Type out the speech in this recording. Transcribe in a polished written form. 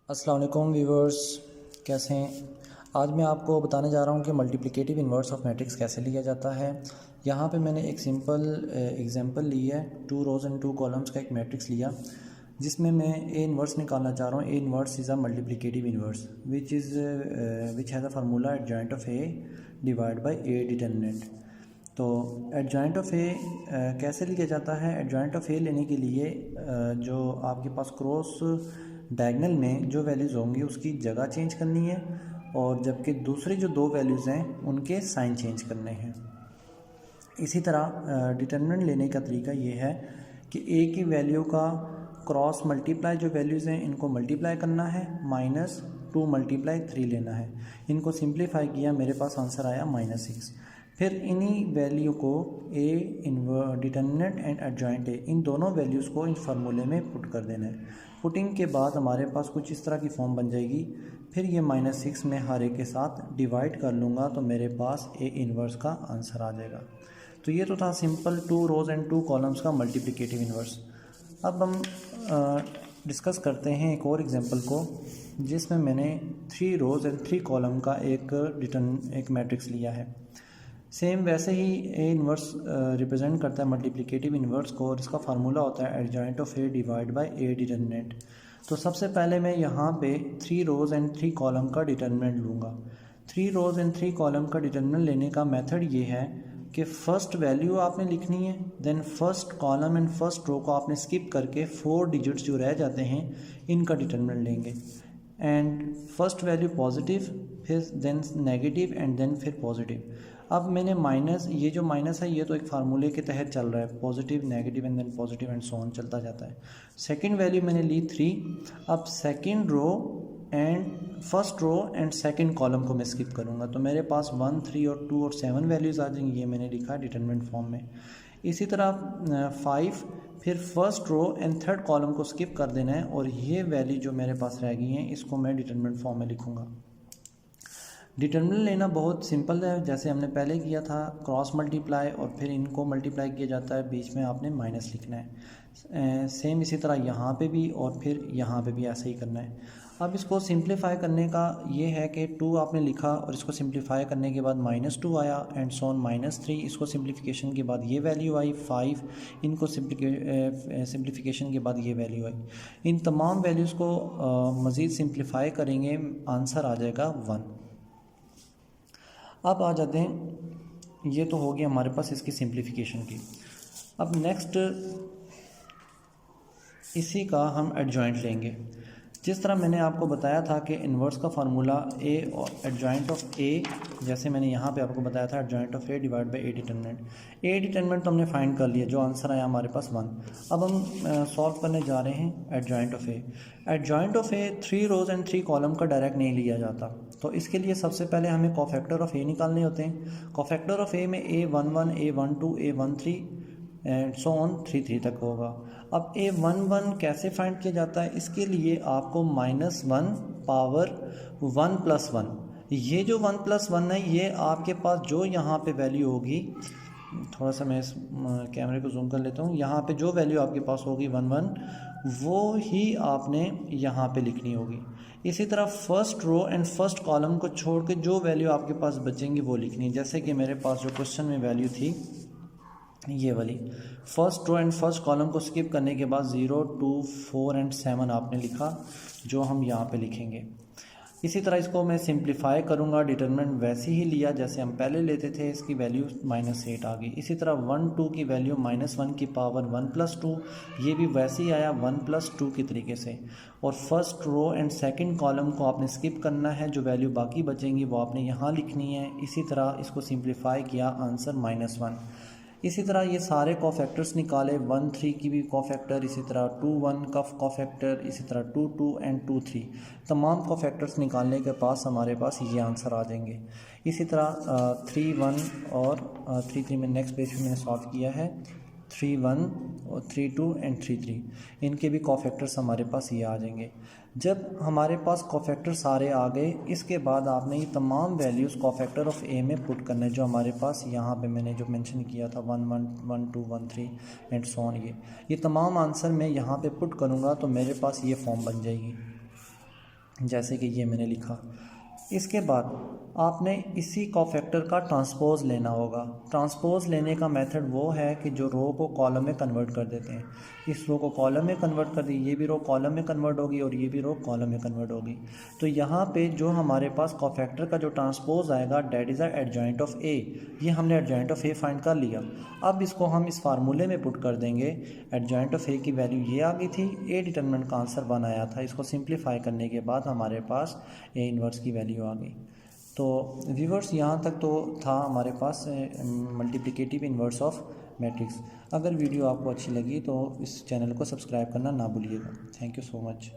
अस्सलाम वालेकुम व्यूवर्स, कैसे हैं। आज मैं आपको बताने जा रहा हूं कि मल्टीप्लिकेटिव इन्वर्स ऑफ मैट्रिक्स कैसे लिया जाता है। यहां पे मैंने एक सिंपल एग्जांपल ली है। 2 रोज़ एंड 2 कॉलम्स का एक मैट्रिक्स लिया जिसमें मैं ए इन्वर्स निकालना चाह रहा हूं। A inverse is a multiplicative inverse which has a formula adjoint of A divide by A determinant. तो एडजॉइंट ऑफ ए कैसे लिया जाता है। एडजॉइंट ऑफ ए लेने के लिए जो आपके पास क्रॉस डायगनल में जो वैल्यूज़ होंगी उसकी जगह चेंज करनी है, और जबकि दूसरी जो दो वैल्यूज़ हैं उनके साइन चेंज करने हैं। इसी तरह डिटर्मिनेंट लेने का तरीका ये है कि ए की वैल्यू का क्रॉस मल्टीप्लाई जो वैल्यूज़ हैं इनको मल्टीप्लाई करना है, -2 मल्टीप्लाई 3 लेना है। इनको सिंप्लीफाई किया, मेरे पास आंसर आया -6। फिर इन्हीं वैल्यू को A determinant and adjoint A, इन दोनों वैल्यूज़ को इन फार्मूले में पुट कर देना है। पुटिंग के बाद हमारे पास कुछ इस तरह की फॉर्म बन जाएगी। फिर ये -6 में हर एक के साथ डिवाइड कर लूँगा तो मेरे पास ए इन्वर्स का आंसर आ जाएगा। तो ये तो था सिंपल 2 रोज़ एंड 2 कॉलम्स का मल्टीप्लिकेटिव इन्वर्स। अब हम डिस्कस करते हैं एक और एग्जांपल को जिसमें मैंने 3 रोज़ एंड 3 कॉलम का एक मैट्रिक्स लिया है। सेम वैसे ही ए इन्वर्स रिप्रेजेंट करता है मल्टीप्लिकेटिव इन्वर्स को, और इसका फार्मूला होता है adjoint of A divide by A determinant. तो सबसे पहले मैं यहाँ पे 3 रोज़ एंड 3 कॉलम का डिटर्मिनेंट लूँगा। 3 रोज़ एंड 3 कॉलम का डिटर्मिनेंट लेने का मेथड ये है कि फ़र्स्ट वैल्यू आपने लिखनी है, then first column and first row को आपने स्किप करके 4 डिजिट्स जो रह जाते हैं इनका डिटर्मिनेंट लेंगे। एंड फर्स्ट वैल्यू पॉजिटिव, फिर देन नेगेटिव एंड देन फिर पॉजिटिव। अब मैंने ये जो माइनस है ये तो एक फार्मूले के तहत चल रहा है, positive negative and then positive and so on चलता जाता है। सेकंड वैल्यू मैंने ली 3। अब second row and first row and second column को मैं स्किप करूँगा तो मेरे पास 1, 3 और 2 और 7 वैल्यूज़ आ जाएंगी। ये मैंने लिखा डिटरमिनेंट फॉर्म में। इसी तरह 5, फिर first row and third column को स्किप कर देना है, और ये वैल्यू जो मेरे पास रह गई हैं इसको मैं डिटरमिनेंट फॉर्म में लिखूँगा। डिटर्मिनेंट लेना बहुत सिंपल है, जैसे हमने पहले किया था क्रॉस मल्टीप्लाई, और फिर इनको मल्टीप्लाई किया जाता है, बीच में आपने माइनस लिखना है। सेम इसी तरह यहाँ पे भी और फिर यहाँ पे भी ऐसे ही करना है। अब इसको सिंप्लीफाई करने का ये है कि 2 आपने लिखा और इसको सिंप्लीफाई करने के बाद -2 आया एंड सो ऑन -3। इसको सिंप्लीफिकेशन के बाद ये वैल्यू आई 5, इनको सिंप्लीफिकेशन के बाद ये वैल्यू आई। इन तमाम वैल्यूज़ को मज़ीद सिंप्लीफाई करेंगे, आंसर आ जाएगा 1। अब आ जाते हैं, ये तो हो गया हमारे पास इसकी सिंप्लीफिकेशन की। अब नेक्स्ट इसी का हम एडजॉइंट लेंगे। जिस तरह मैंने आपको बताया था कि इन्वर्स का फार्मूला ए और एडजॉइंट ऑफ ए, जैसे मैंने यहाँ पे आपको बताया था adjoint of A divide by A determinant. A determinant तो हमने फाइंड कर लिया, जो आंसर आया हमारे पास 1। अब हम सॉल्व करने जा रहे हैं adjoint of A. Adjoint of A 3 rows and 3 column का डायरेक्ट नहीं लिया जाता, तो इसके लिए सबसे पहले हमें कोफैक्टर ऑफ ए निकालने होते हैं। कोफैक्टर ऑफ ए में A11, A12, A13 and so on 3 तक होगा। अब A11 कैसे फाइंड किया जाता है, इसके लिए आपको -1 पावर 1 + 1, ये जो 1 + 1 है ये आपके पास जो यहाँ पे वैल्यू होगी, थोड़ा सा मैं इस कैमरे को जूम कर लेता हूँ, यहाँ पे जो वैल्यू आपके पास होगी 1 वो ही आपने यहाँ पे लिखनी होगी। इसी तरह first row and first column को छोड़ के जो वैल्यू आपके पास बचेंगी वो लिखनी है। जैसे कि मेरे पास जो क्वेश्चन में वैल्यू थी ये वाली, first row and first column को स्किप करने के बाद 0, 2, 4 एंड 7 आपने लिखा, जो हम यहाँ पे लिखेंगे। इसी तरह इसको मैं सिंप्लीफाई करूँगा, डिटरमिनेंट वैसे ही लिया जैसे हम पहले लेते थे, इसकी वैल्यू -8 आ गई। इसी तरह 1, 2 की वैल्यू -1 की पावर 1 + 2, ये भी वैसे ही आया 1 + 2 के तरीके से। और first row and second column को आपने स्किप करना है, जो वैल्यू बाकी बचेंगी वो आपने यहाँ लिखनी है। इसी तरह इसको सिंप्लीफाई किया, आंसर -1। इसी तरह ये सारे कोफैक्टर्स निकाले, 1, 3 की भी कोफैक्टर, इसी तरह 2, 1 का कोफैक्टर, इसी तरह 2, 2 एंड 2, 3 तमाम कोफैक्टर्स निकालने के पास हमारे पास ये आंसर आ जाएंगे। इसी तरह 3, 1 और 3, 3 में नेक्स्ट पेज पे मैंने सॉल्व किया है। 3, 1 और 3, 2 एंड 3, 3 इनके भी कोफैक्टर्स हमारे पास ये आ जाएंगे। जब हमारे पास कोफैक्टर सारे आ गए, इसके बाद आपने ये तमाम वैल्यूज़ कोफैक्टर ऑफ ए में पुट करना है, जो हमारे पास यहाँ पे मैंने जो मेंशन किया था 1, 1, 1, 2, 1, 3 एंड सो ऑन। ये तमाम आंसर मैं यहाँ पे पुट करूँगा तो मेरे पास ये फॉर्म बन जाएगी। जैसे कि ये मैंने लिखा। इसके बाद आपने इसी कोफैक्टर का ट्रांसपोज लेना होगा। ट्रांसपोज लेने का मेथड वो है कि जो रो को कॉलम में कन्वर्ट कर देते हैं। इस रो को कॉलम में कन्वर्ट कर दी, ये भी रो कॉलम में कन्वर्ट होगी और ये भी रो कॉलम में कन्वर्ट होगी। तो यहाँ पे जो हमारे पास कोफैक्टर का जो ट्रांसपोज आएगा that is the adjoint of A. ये हमने एडजॉइंट ऑफ ए फाइंड कर लिया। अब इसको हम इस फार्मूले में पुट कर देंगे। एडजॉइंट ऑफ ए की वैल्यू ये आ गई थी, ए डिटरमिनेंट का आंसर 1 आया था। इसको सिंप्लीफाई करने के बाद हमारे पास ए इन्वर्स की वैल्यू आ गई। तो व्यूवर्स यहाँ तक तो था हमारे पास मल्टीप्लिकेटिव इन्वर्स ऑफ मैट्रिक्स। अगर वीडियो आपको अच्छी लगी तो इस चैनल को सब्सक्राइब करना ना भूलिएगा। Thank you so much.